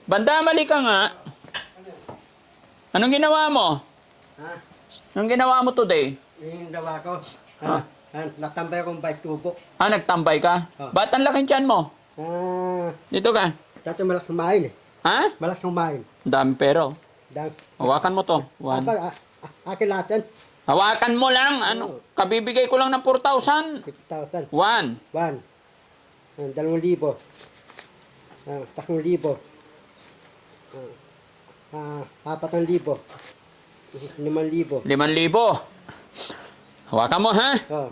Banda, mali ka nga. Anong ginawa mo? Ha? Anong ginawa mo today? Yung dawa ko. Ah. Natambay akong bike tubo. Nagtambay ka? Oh. Ba't ang laking tiyan mo? Dito ka. Dati malas kumain eh. Ha? Malas kumain. Dami pero. Dang. Hawakan mo to. One. Akin lahat yan. Hawakan mo lang. Ano? Kabibigay ko lang ng 4,000. 50,000. One. 1. 2,000. 3,000. 4,000. 5,000. 5,000. Hawakan mo ha. Oh.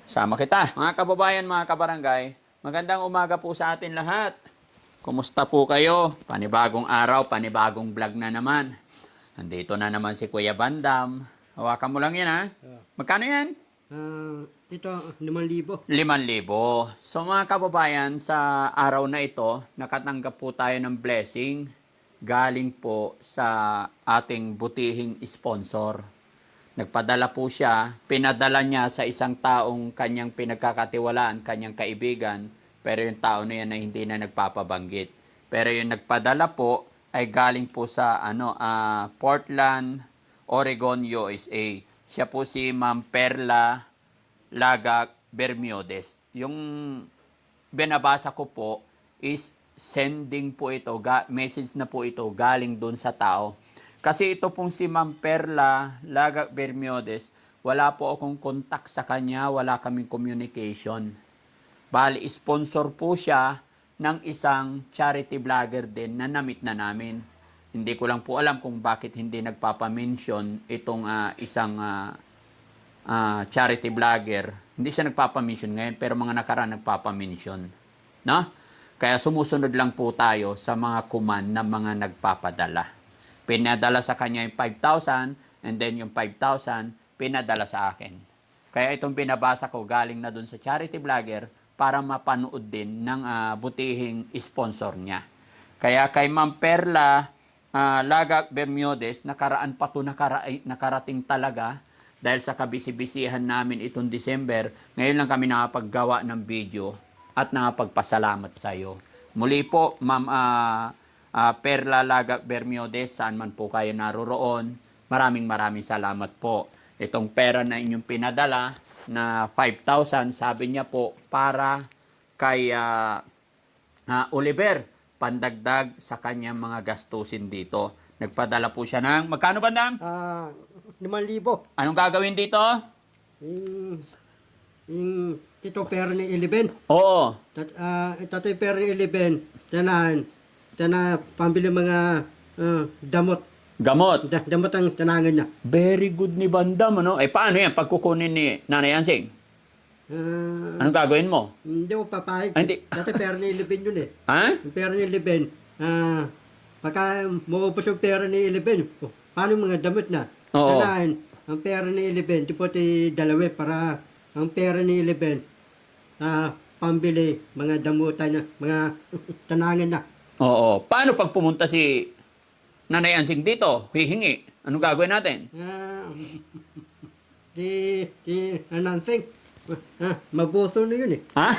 Sama kita. Mga kababayan, mga kabarangay, magandang umaga po sa atin lahat. Kumusta po kayo? Panibagong araw, panibagong vlog na naman. Nandito na naman si Kuya Bandam. Hawakan mo lang yan ha. Magkano yan? Ito, 5,000. 5,000. So mga kababayan, sa araw na ito, nakatanggap po tayo ng blessing galing po sa ating butihing sponsor. Nagpadala po siya, pinadala niya sa isang taong kanyang pinagkakatiwalaan, kanyang kaibigan, pero yung tao na yan ay hindi na nagpapabanggit. Pero yung nagpadala po ay galing po sa Portland, Oregon, USA. Siya po si Ma'am Perla Lagak Bermiodes. Yung binabasa ko po is sending po ito, message na po ito galing doon sa tao. Kasi ito pong si Ma'am Perla Lagak Bermiodes, wala po akong contact sa kanya, wala kaming communication. Bali, sponsor po siya ng isang charity vlogger din na na-meet na namin. Hindi ko lang po alam kung bakit hindi nagpapamention itong isang charity vlogger. Hindi siya nagpapamention ngayon, pero mga nakaraan nagpapamention. No? Kaya sumusunod lang po tayo sa mga command ng mga nagpapadala. Pinadala sa kanya yung 5,000 and then yung 5,000 pinadala sa akin. Kaya itong binabasa ko galing na dun sa charity vlogger para mapanood din ng butihing sponsor niya. Kaya kay Ma'am Perla Lagak Bermiodes, nakaraan pa ito nakarating talaga dahil sa kabisi-bisihan namin itong December. Ngayon lang kami nakapaggawa ng video at nakapagpasalamat sa iyo. Muli po, Ma'am Perla Lagak Bermiodes, saan man po kayo naroroon, maraming salamat po. Itong pera na inyong pinadala na 5,000, sabi niya po, para kay Oliver, pandagdag sa kanyang mga gastusin dito. Nagpadala po siya ng, magkano Bandam? 5,000. Anong gagawin dito? Ito pera ni 11. Oo. Ito yung pera ni 11. Tana pambili mga damot. Gamot. Damot ang tanangan niya. Very good ni Bandam, ano? Paano yan pagkukunin ni Nanay Ansing? Anong gagawin mo? Hindi ko papayag. Hindi. Dati pera ni 11 yun eh. Ha? Yung pera ni 11. Pagka maubos yung pera ni 11, paano yung mga damit na? Oo. Tanahan, ang pera ni 11, di po dalawa para ang pera ni 11, pambili, mga damutan niya, mga tanangan na. Oo. Paano pag pumunta si Nanay Ansing dito? Hihingi. Anong gagawin natin? Nansing, mabuso na yun eh. Ha?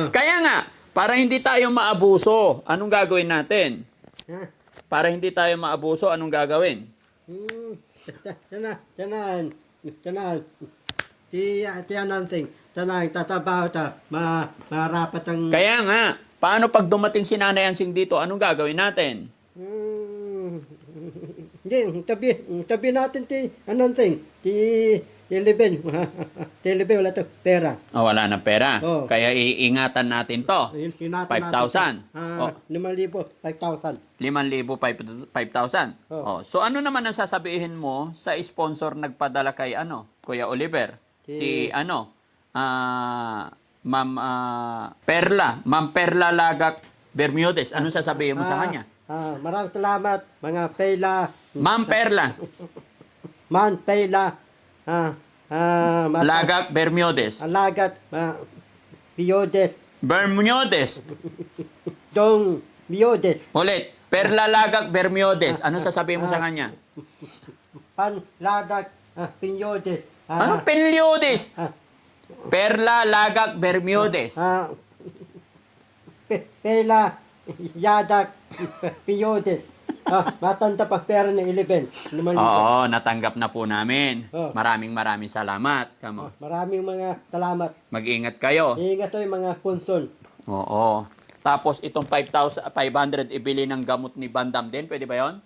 Kaya nga, para hindi tayo maabuso, anong gagawin natin? Para hindi tayo maabuso, anong gagawin? Tanahan, nansing, tanahan, tatabaho ta, marapat ang... Kaya nga, paano pag dumating si Nanay Ansing dito, anong gagawin natin? Hindi, tabi natin nansing, Eleven. Eleven, wala to, pera. Wala na pera. Oo. Kaya iingatan natin to. 5,000. 5,000. 5,000. 5,000, 5,000. Oo. So ano naman ang sasabihin mo sa sponsor nagpadala kay Kuya Oliver? Si Ma'am Perla Lagak Bermiodes. Anong sasabihin mo sa kanya? Maraming salamat, mga Pela. Ma'am Perla Lagak Bermiodes. Alagat, Biodes, Bermiodes. Dong Biodes, Ulit. Perla Lagak Bermiodes. Anong sasabihin mo sa kanya? Panlagat, Pinyodes. Ano? Penliodes. Perla Lagak Bermiodes. Pela Yadak, Piyodis. Matanda pa pera ng 11. 5,000. Oo, natanggap na po namin. Oh. Maraming salamat. Kamo. Maraming mga salamat. Mag-ingat kayo. Ingat tayo mga kunson. Oo. Tapos itong 5,500 ibili ng gamot ni Bandam din, pwede ba 'yon?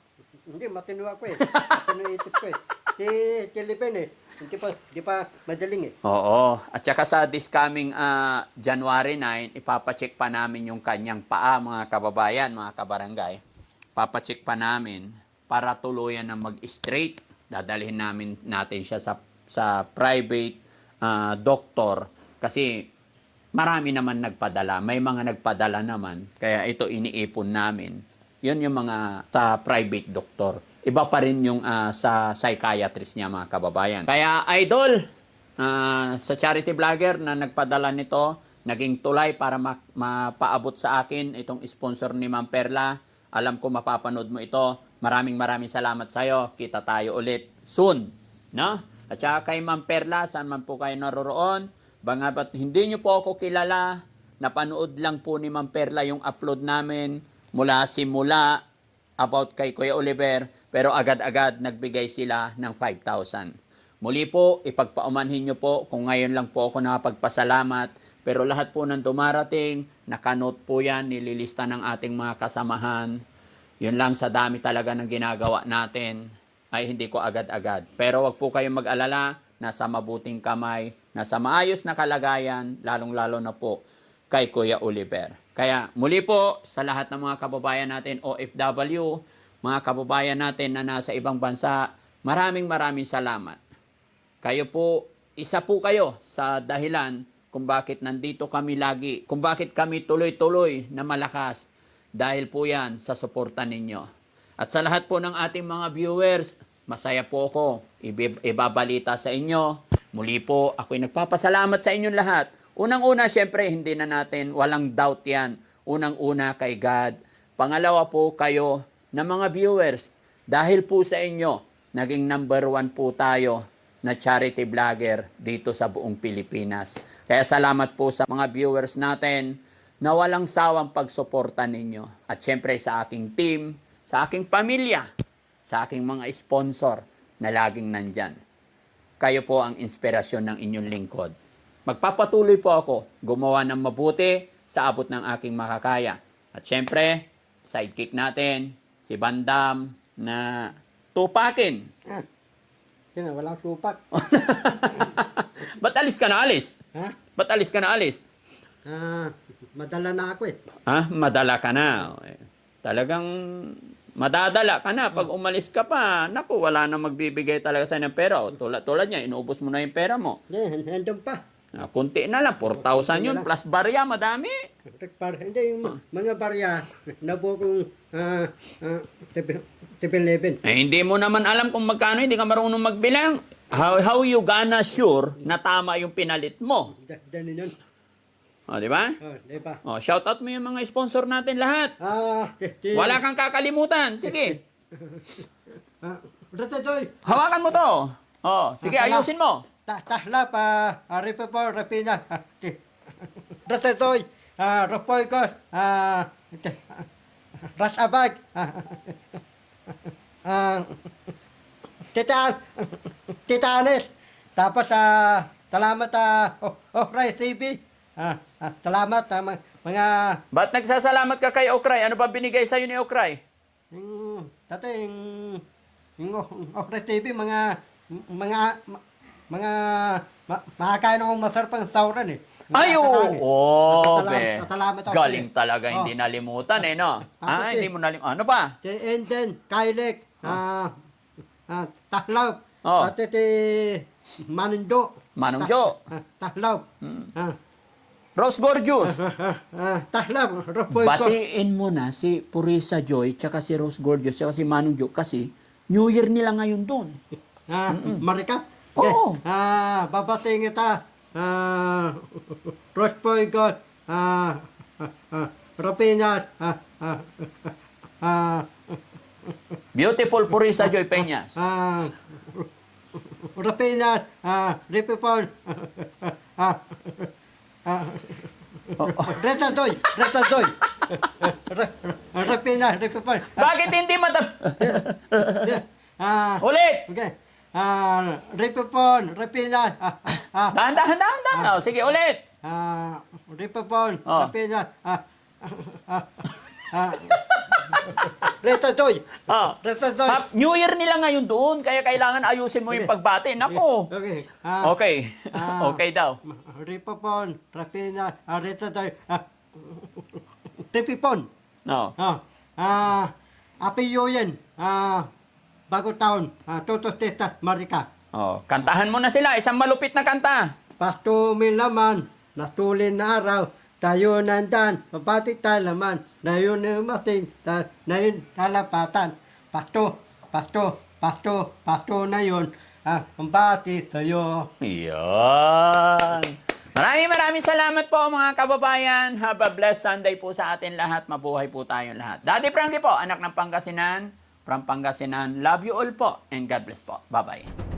Hindi, matino ako eh. Matino isip ko eh. Si Lipen eh. Di pa madaling eh. Oo. At saka sa this coming January 9, ipapacheck pa namin yung kanyang paa, mga kababayan, mga kabarangay. Papacheck pa namin para tuluyan na mag-straight. Dadalhin natin siya sa private doctor kasi marami naman nagpadala. May mga nagpadala naman. Kaya ito iniipon namin. Yun yung mga sa private doctor. Iba pa rin yung sa psychiatrist niya, mga kababayan. Kaya idol, sa charity vlogger na nagpadala nito, naging tulay para mapaabot sa akin itong sponsor ni Ma'am Perla. Alam ko mapapanood mo ito. Maraming salamat sa iyo. Kita tayo ulit soon. No? At saka kay Ma'am Perla, saan man po kayo naroroon, bangabat hindi nyo po ako kilala, napanood lang po ni Ma'am Perla yung upload namin mula simula about kay Kuya Oliver, pero agad-agad nagbigay sila ng 5,000. Muli po, ipagpaumanhin nyo po kung ngayon lang po ako nakapagpasalamat, pero lahat po ng dumarating, nakanote po yan, nililista ng ating mga kasamahan. Yun lang, sa dami talaga ng ginagawa natin, ay hindi ko agad-agad. Pero wag po kayong mag-alala, nasa mabuting kamay, nasa maayos na kalagayan, lalong-lalo na po kay Kuya Oliver. Kaya muli po sa lahat ng mga kababayan natin OFW, mga kababayan natin na nasa ibang bansa, maraming salamat. Kayo po, isa po kayo sa dahilan kung bakit nandito kami lagi, kung bakit kami tuloy-tuloy na malakas, dahil po yan sa suporta ninyo. At sa lahat po ng ating mga viewers, masaya po ako ibabalita sa inyo. Muli po, ako'y nagpapasalamat sa inyong lahat. Unang-una, syempre, hindi na natin, walang doubt yan. Unang-una kay God. Pangalawa po kayo na mga viewers. Dahil po sa inyo, naging number 1 po tayo na charity vlogger dito sa buong Pilipinas. Kaya salamat po sa mga viewers natin na walang sawang pagsuporta ninyo. At syempre sa aking team, sa aking pamilya, sa aking mga sponsor na laging nandyan. Kayo po ang inspirasyon ng inyong lingkod. Magpapatuloy po ako gumawa ng mabuti sa abot ng aking makakaya. At syempre, sidekick natin, si Bandam, na tupakin. Yun na, walang tupak. Ba't alis ka na alis? Ha? Ba't alis ka na alis? Madala na ako eh. Madala ka na. Talagang madadala ka na. Pag umalis ka pa, naku, wala na magbibigay talaga sa ng pera. Tulad niya, inuubos mo na yung pera mo. Nandun pa. Kunti na lang, 4,000 yun, plus barya, madami. Hindi, yung mga barya, nabuo kong 7-11. Hindi mo naman alam kung magkano, hindi ka marunong magbilang. How you gonna sure na tama yung pinalit mo? Ganun yun. Di ba? Di ba? Shout out mo yung mga sponsor natin lahat. Wala kang kakalimutan. Sige. Ratajoy. Hawakan mo to. Sige, ayusin mo. Tahlap, Ripapor, Rapina, Ratajoy, Rapoykos, Rasabag, Titanes, tapos salamat Okray TV, salamat mga... Ba't nagsasalamat ka kay Okray? Ano ba binigay sa'yo ni Okray? Dati yung Okray TV, makakain akong masarapang sauran eh. Ay, oo. Salamat ako. Galing talaga, hindi nalimutan no? Hindi mo nalimutan. Ano pa? Si Enden, Kailek, Tahlaw, pati si Manungjo. Manungjo. Tahlaw. Rose Gorgeous. Tahlaw, Rapoy ko. Batiin mo na si Purisa Joy, tsaka si Rose Gorgeous, tsaka si Manungjo, kasi New Year nila ngayon doon. Marika? Oo. Babating kita, Rospoy ko, Rapinas, Beautiful Purisa Joy Peñas. Rapinas, Ripipon, Retadoy, Rapina, Ripapon. Bakit hindi Ulit! Okay. Ripapon, Rapina. Dahan. Sige, ulit. Ripapon, Oh. Rapina. Retatoy. Ah. Retatoy. New Year nila ngayon doon, kaya kailangan ayusin mo yung pagbati. Nako. Okay. Okay. Okay daw. Ripapon, Rapina, Retatoy. Ripipon. No. Apiyoyen. Bago taon. Totos Tetas, Marika. Oh, kantahan mo na sila, isang malupit na kanta. Pasto milaman, natulin na araw, tayo nandan, mabatik tayo laman, na yun yung mating, na yun talapatan. Pasto na yun, ang bati sa'yo. Iyan. Maraming salamat po mga kababayan. Have a blessed Sunday po sa atin lahat. Mabuhay po tayong lahat. Daddy Frankie po, anak ng Pangasinan. From Pangasinan. Love you all po and God bless po. Bye-bye.